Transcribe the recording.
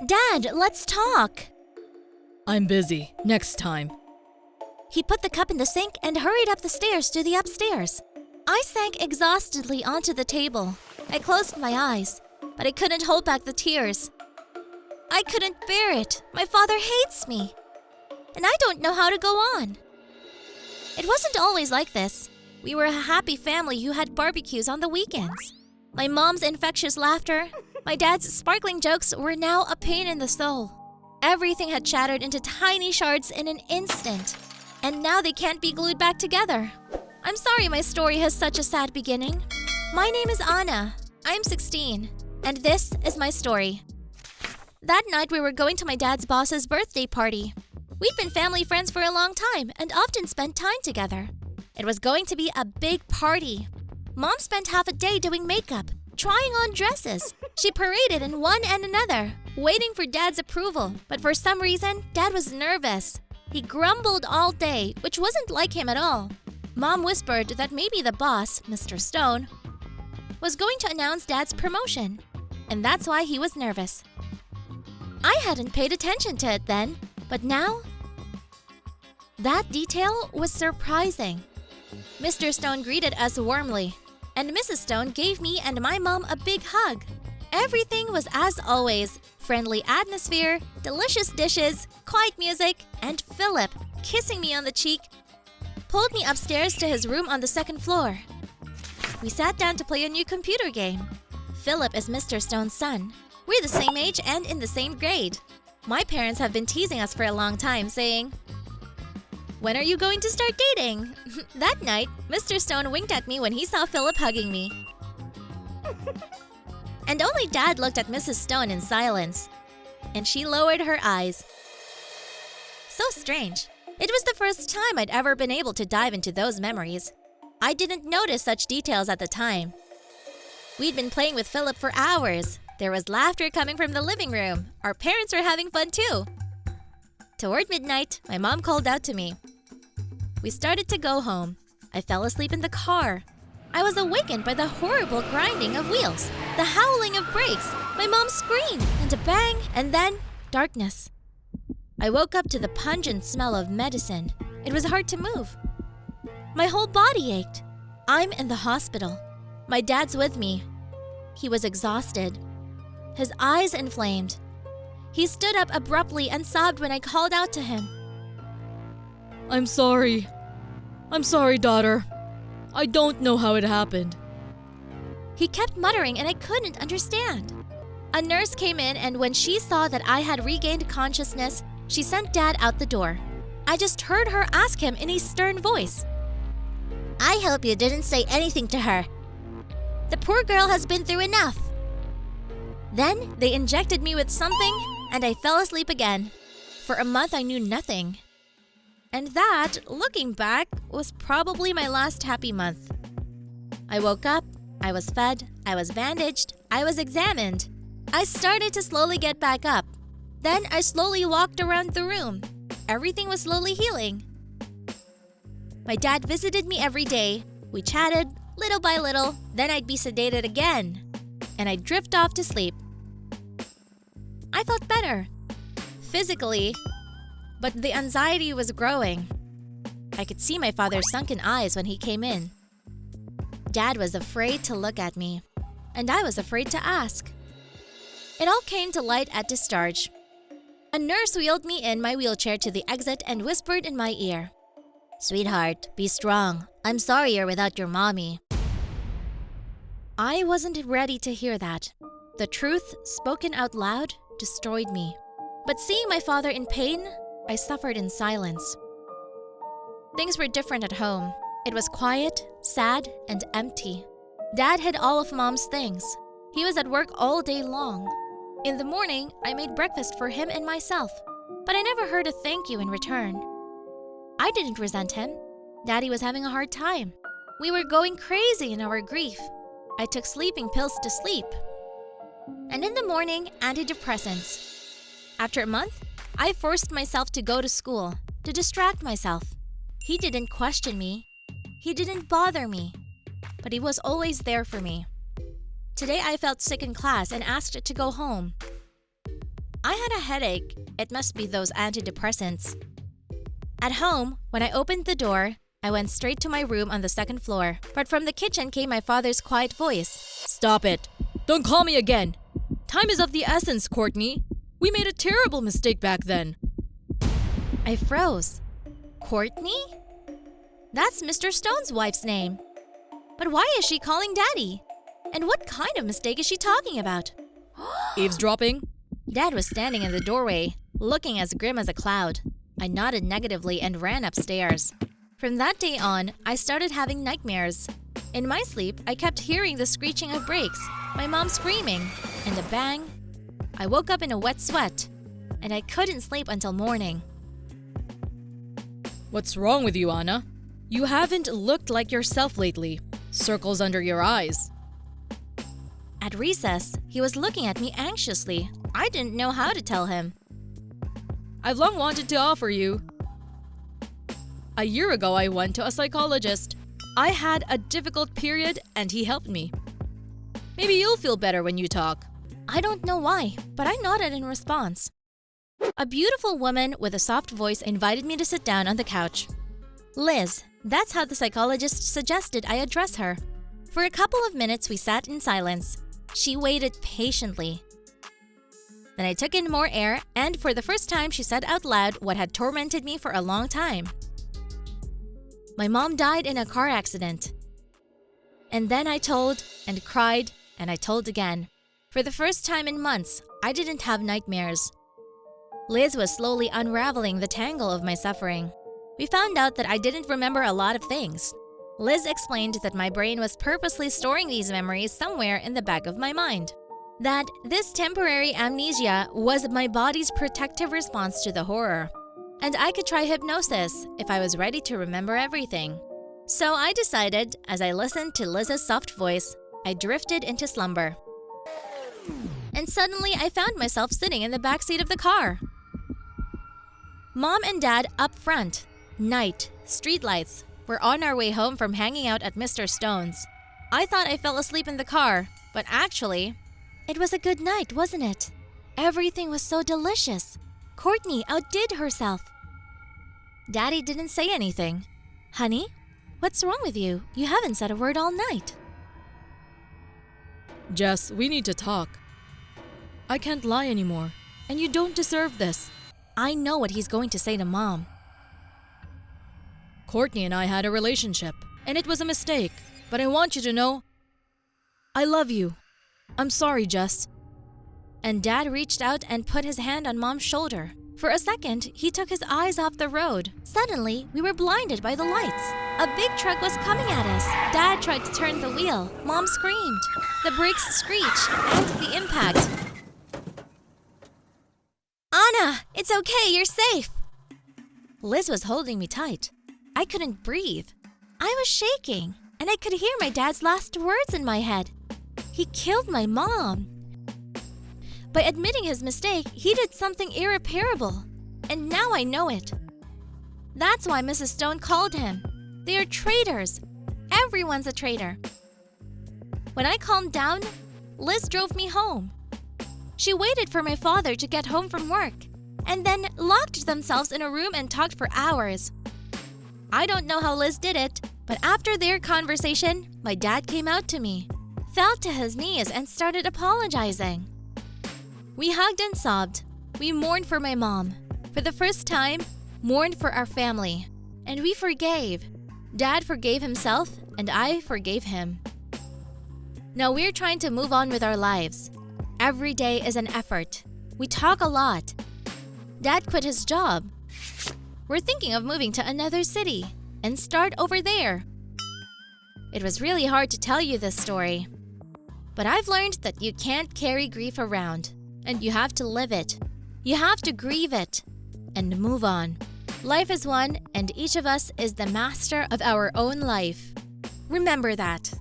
Dad, let's talk. I'm busy. Next time. He put the cup in the sink and hurried up the stairs to the upstairs. I sank exhaustedly onto the table. I closed my eyes, but I couldn't hold back the tears. I couldn't bear it. My father hates me. And I don't know how to go on. It wasn't always like this. We were a happy family who had barbecues on the weekends. My mom's infectious laughter, my dad's sparkling jokes were now a pain in the soul. Everything had shattered into tiny shards in an instant, and now they can't be glued back together. I'm sorry my story has such a sad beginning. My name is Anna. I'm 16, and this is my story. That night we were going to my dad's boss's birthday party. We'd been family friends for a long time and often spent time together. It was going to be a big party. Mom spent half a day doing makeup, trying on dresses. She paraded in one and another, waiting for Dad's approval. But for some reason, Dad was nervous. He grumbled all day, which wasn't like him at all. Mom whispered that maybe the boss, Mr. Stone, was going to announce Dad's promotion, and that's why he was nervous. I hadn't paid attention to it then, but now, that detail was surprising. Mr. Stone greeted us warmly, and Mrs. Stone gave me and my mom a big hug. Everything was as always, friendly atmosphere, delicious dishes, quiet music, and Philip, kissing me on the cheek, pulled me upstairs to his room on the second floor. We sat down to play a new computer game. Philip is Mr. Stone's son. We're the same age and in the same grade. My parents have been teasing us for a long time, saying, "When are you going to start dating?" That night, Mr. Stone winked at me when he saw Philip hugging me. And only Dad looked at Mrs. Stone in silence, and she lowered her eyes. So strange. It was the first time I'd ever been able to dive into those memories. I didn't notice such details at the time. We'd been playing with Philip for hours. There was laughter coming from the living room. Our parents were having fun too. Toward midnight, my mom called out to me. We started to go home. I fell asleep in the car. I was awakened by the horrible grinding of wheels, the howling of brakes, my mom's scream, and a bang, and then darkness. I woke up to the pungent smell of medicine. It was hard to move. My whole body ached. I'm in the hospital. My dad's with me. He was exhausted. His eyes inflamed. He stood up abruptly and sobbed when I called out to him. I'm sorry. I'm sorry, daughter. I don't know how it happened. He kept muttering and I couldn't understand. A nurse came in and when she saw that I had regained consciousness, she sent Dad out the door. I just heard her ask him in a stern voice, "I hope you didn't say anything to her. The poor girl has been through enough." Then they injected me with something and I fell asleep again. For a month I knew nothing. And that, looking back, was probably my last happy month. I woke up, I was fed, I was bandaged, I was examined. I started to slowly get back up. Then I slowly walked around the room. Everything was slowly healing. My dad visited me every day. We chatted, little by little, then I'd be sedated again. And I'd drift off to sleep. I felt better. Physically, but the anxiety was growing. I could see my father's sunken eyes when he came in. Dad was afraid to look at me, and I was afraid to ask. It all came to light at discharge. A nurse wheeled me in my wheelchair to the exit and whispered in my ear, "Sweetheart, be strong. I'm sorry you're without your mommy." I wasn't ready to hear that. The truth, spoken out loud, destroyed me. But seeing my father in pain, I suffered in silence. Things were different at home. It was quiet, sad, and empty. Dad hid all of Mom's things. He was at work all day long. In the morning, I made breakfast for him and myself, but I never heard a thank you in return. I didn't resent him. Daddy was having a hard time. We were going crazy in our grief. I took sleeping pills to sleep. And in the morning, antidepressants. After a month, I forced myself to go to school, to distract myself. He didn't question me. He didn't bother me. But he was always there for me. Today I felt sick in class and asked to go home. I had a headache. It must be those antidepressants. At home, when I opened the door, I went straight to my room on the second floor. But from the kitchen came my father's quiet voice. Stop it. Don't call me again. Time is of the essence, Courtney. We made a terrible mistake back then. I froze. Courtney? That's Mr. Stone's wife's name. But why is she calling Daddy? And what kind of mistake is she talking about? Eavesdropping? Dad was standing in the doorway, looking as grim as a cloud. I nodded negatively and ran upstairs. From that day on, I started having nightmares. In my sleep, I kept hearing the screeching of brakes, my mom screaming, and a bang. I woke up in a wet sweat, and I couldn't sleep until morning. What's wrong with you, Anna? You haven't looked like yourself lately. Circles under your eyes. At recess, he was looking at me anxiously. I didn't know how to tell him. I've long wanted to offer you. A year ago, I went to a psychologist. I had a difficult period and he helped me. Maybe you'll feel better when you talk. I don't know why, but I nodded in response. A beautiful woman with a soft voice invited me to sit down on the couch. Liz, that's how the psychologist suggested I address her. For a couple of minutes, we sat in silence. She waited patiently. Then I took in more air, and for the first time, she said out loud what had tormented me for a long time. My mom died in a car accident. And then I told and cried, and I told again. For the first time in months, I didn't have nightmares. Liz was slowly unraveling the tangle of my suffering. We found out that I didn't remember a lot of things. Liz explained that my brain was purposely storing these memories somewhere in the back of my mind. That this temporary amnesia was my body's protective response to the horror. And I could try hypnosis if I was ready to remember everything. So I decided, as I listened to Liz's soft voice, I drifted into slumber. And suddenly I found myself sitting in the backseat of the car. Mom and Dad up front. Night, streetlights. We're on our way home from hanging out at Mr. Stone's. I thought I fell asleep in the car, but actually, it was a good night, wasn't it? Everything was so delicious. Courtney outdid herself. Daddy didn't say anything. Honey, what's wrong with you? You haven't said a word all night. Jess, we need to talk. I can't lie anymore, and you don't deserve this. I know what he's going to say to Mom. Courtney and I had a relationship, and it was a mistake. But I want you to know, I love you. I'm sorry, Jess. And Dad reached out and put his hand on Mom's shoulder. For a second, he took his eyes off the road. Suddenly, we were blinded by the lights. A big truck was coming at us. Dad tried to turn the wheel. Mom screamed. The brakes screeched, and the impact. Anna, it's okay, you're safe. Liz was holding me tight. I couldn't breathe. I was shaking, and I could hear my dad's last words in my head. He killed my mom. By admitting his mistake, he did something irreparable. And now I know it. That's why Mrs. Stone called him. They are traitors. Everyone's a traitor. When I calmed down, Liz drove me home. She waited for my father to get home from work, and then locked themselves in a room and talked for hours. I don't know how Liz did it, but after their conversation, my dad came out to me, fell to his knees, and started apologizing. We hugged and sobbed. We mourned for my mom. For the first time, mourned for our family. And we forgave. Dad forgave himself, and I forgave him. Now we're trying to move on with our lives. Every day is an effort. We talk a lot. Dad quit his job. We're thinking of moving to another city and start over there. It was really hard to tell you this story. But I've learned that you can't carry grief around. And you have to live it. You have to grieve it and move on. Life is one, and each of us is the master of our own life. Remember that.